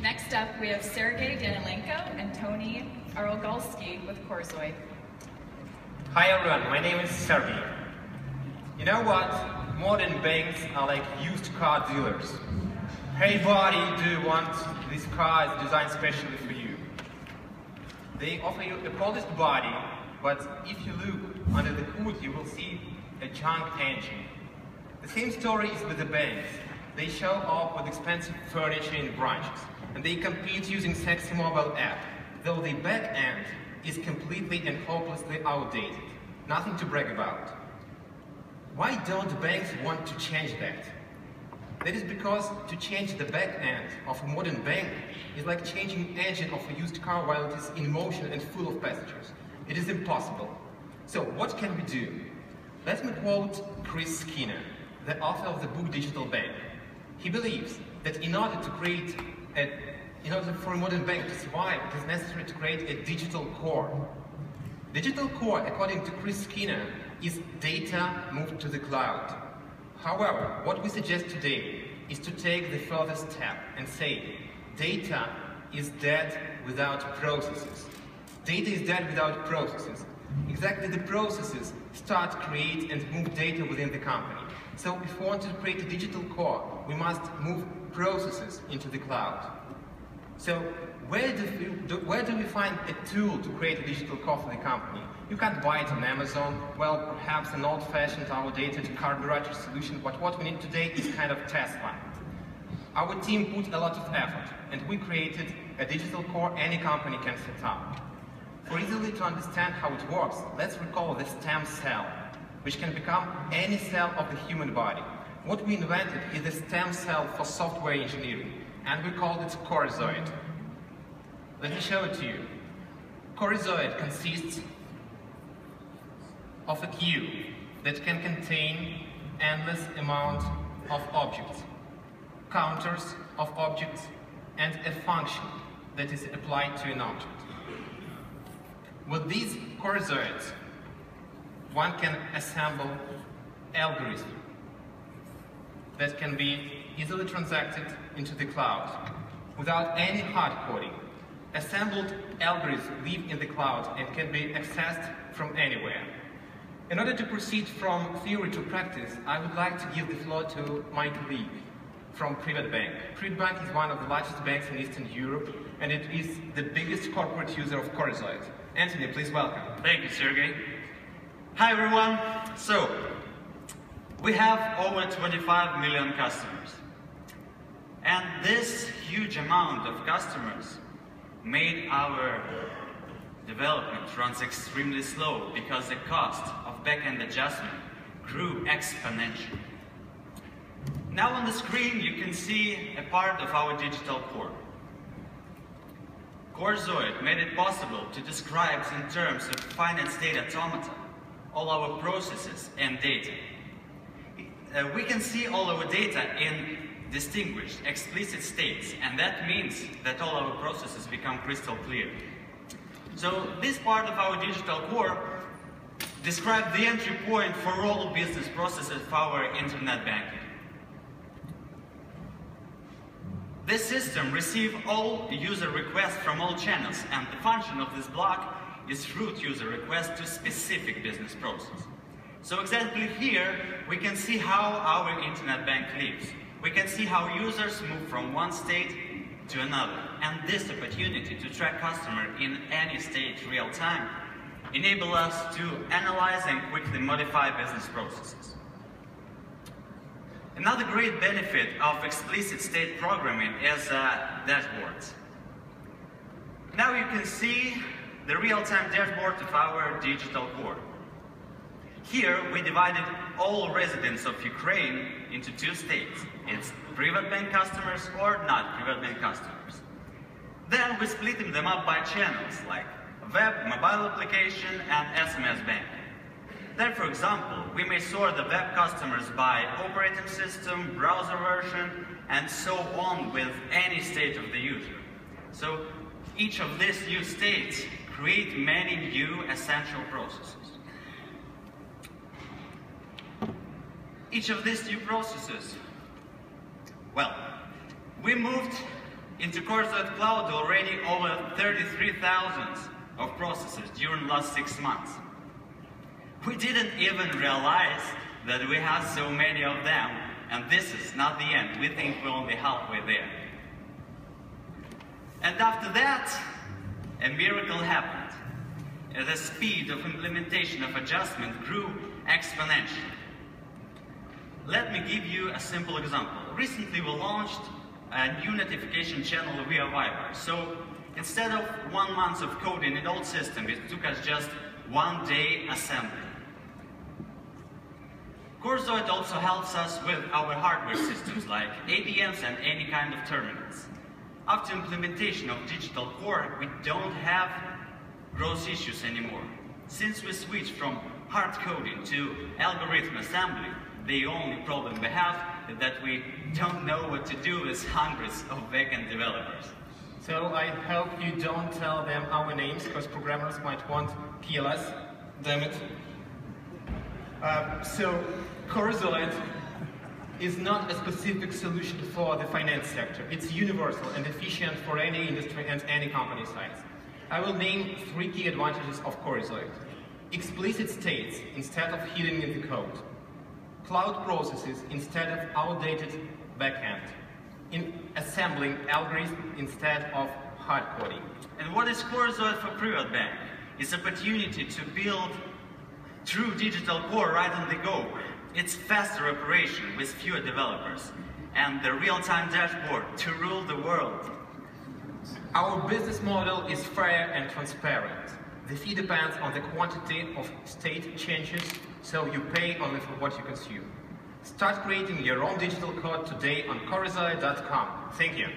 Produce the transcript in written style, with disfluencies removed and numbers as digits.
Next up, we have Sergey Danilenko and Tony Arolgalski with Corezoid. Hi everyone, my name is Sergey. You know what? Modern banks are like used car dealers. Hey buddy, do you want this car is designed specially for you? They offer you a polished body, but if you look under the hood, you will see a junk engine. The same story is with the banks. They show up with expensive furniture in branches, and they compete using sexy mobile app, though the back end is completely and hopelessly outdated. Nothing to brag about. Why don't banks want to change that? That is because to change the back end of a modern bank is like changing the engine of a used car while it is in motion and full of passengers. It is impossible. So what can we do? Let me quote Chris Skinner, the author of the book Digital Bank. He believes that in order for a modern bank to survive, it is necessary to create a digital core. Digital core, according to Chris Skinner, is data moved to the cloud. However, what we suggest today is to take the further step and say, data is dead without processes. Data is dead without processes. Exactly the processes start, create, and move data within the company. So if we want to create a digital core, we must move processes into the cloud. So where do we find a tool to create a digital core for the company? You can't buy it on Amazon, well, perhaps an old-fashioned outdated car garage solution, but what we need today is kind of test one. Our team put a lot of effort, and we created a digital core any company can set up. For easily to understand how it works, let's recall the stem cell, which can become any cell of the human body. What we invented is a stem cell for software engineering, and we called it Corezoid. Let me show it to you. Corezoid consists of a cube that can contain endless amount of objects, counters of objects, and a function that is applied to an object. With these Corezoids, one can assemble algorithms that can be easily transacted into the cloud without any hard coding. Assembled algorithms live in the cloud and can be accessed from anywhere. In order to proceed from theory to practice, I would like to give the floor to my colleague from Privat Bank. Privat Bank is one of the largest banks in Eastern Europe, and it is the biggest corporate user of Corezoid. Anthony, please welcome. Thank you, Sergey. Hi, everyone. So, we have over 25 million customers. And this huge amount of customers made our development runs extremely slow because the cost of back-end adjustment grew exponentially. Now on the screen you can see a part of our digital core. Corezoid made it possible to describe in terms of finite state automata all our processes and data. We can see all our data in distinguished, explicit states, and that means that all our processes become crystal clear. So this part of our digital core describes the entry point for all business processes for our internet banking. This system receives all user requests from all channels, and the function of this block is route user requests to specific business process. So exactly here, we can see how our internet bank lives. We can see how users move from one state to another. And this opportunity to track customer in any state real time enable us to analyze and quickly modify business processes. Another great benefit of explicit state programming is dashboards. Now you can see the real-time dashboard of our digital core. Here we divided all residents of Ukraine into two states. It's Privat Bank customers or not Privat Bank customers. Then we split them up by channels like web, mobile application, and SMS banking. Then, for example, we may sort the web customers by operating system, browser version, and so on with any state of the user. So each of these new states create many new essential processes. Each of these new processes, well, we moved into Corezoid Cloud already over 33,000 of processes during the last 6 months. We didn't even realize that we have so many of them, and this is not the end. We think we're only halfway there. And after that, a miracle happened. The speed of implementation of adjustment grew exponentially. Let me give you a simple example. Recently we launched a new notification channel via Viber. So instead of 1 month of coding in old system, it took us just 1 day assembly. Corezoid also helps us with our hardware systems like ABMs and any kind of terminals. After implementation of digital core, we don't have gross issues anymore. Since we switched from hard coding to algorithm assembly, the only problem we have is that we don't know what to do with hundreds of backend developers. So I hope you don't tell them our names, because programmers might want to kill us. Damn it. So Corezoid is not a specific solution for the finance sector. It's universal and efficient for any industry and any company size. I will name 3 key advantages of Corezoid. Explicit states instead of hidden in the code. Cloud processes instead of outdated backend. In assembling algorithms instead of hard coding. And what is Corezoid for private bank? It's opportunity to build true digital core right on the go. It's faster operation with fewer developers. And the real-time dashboard to rule the world. Our business model is fair and transparent. The fee depends on the quantity of state changes, so you pay only for what you consume. Start creating your own digital code today on Corezoid.com. Thank you.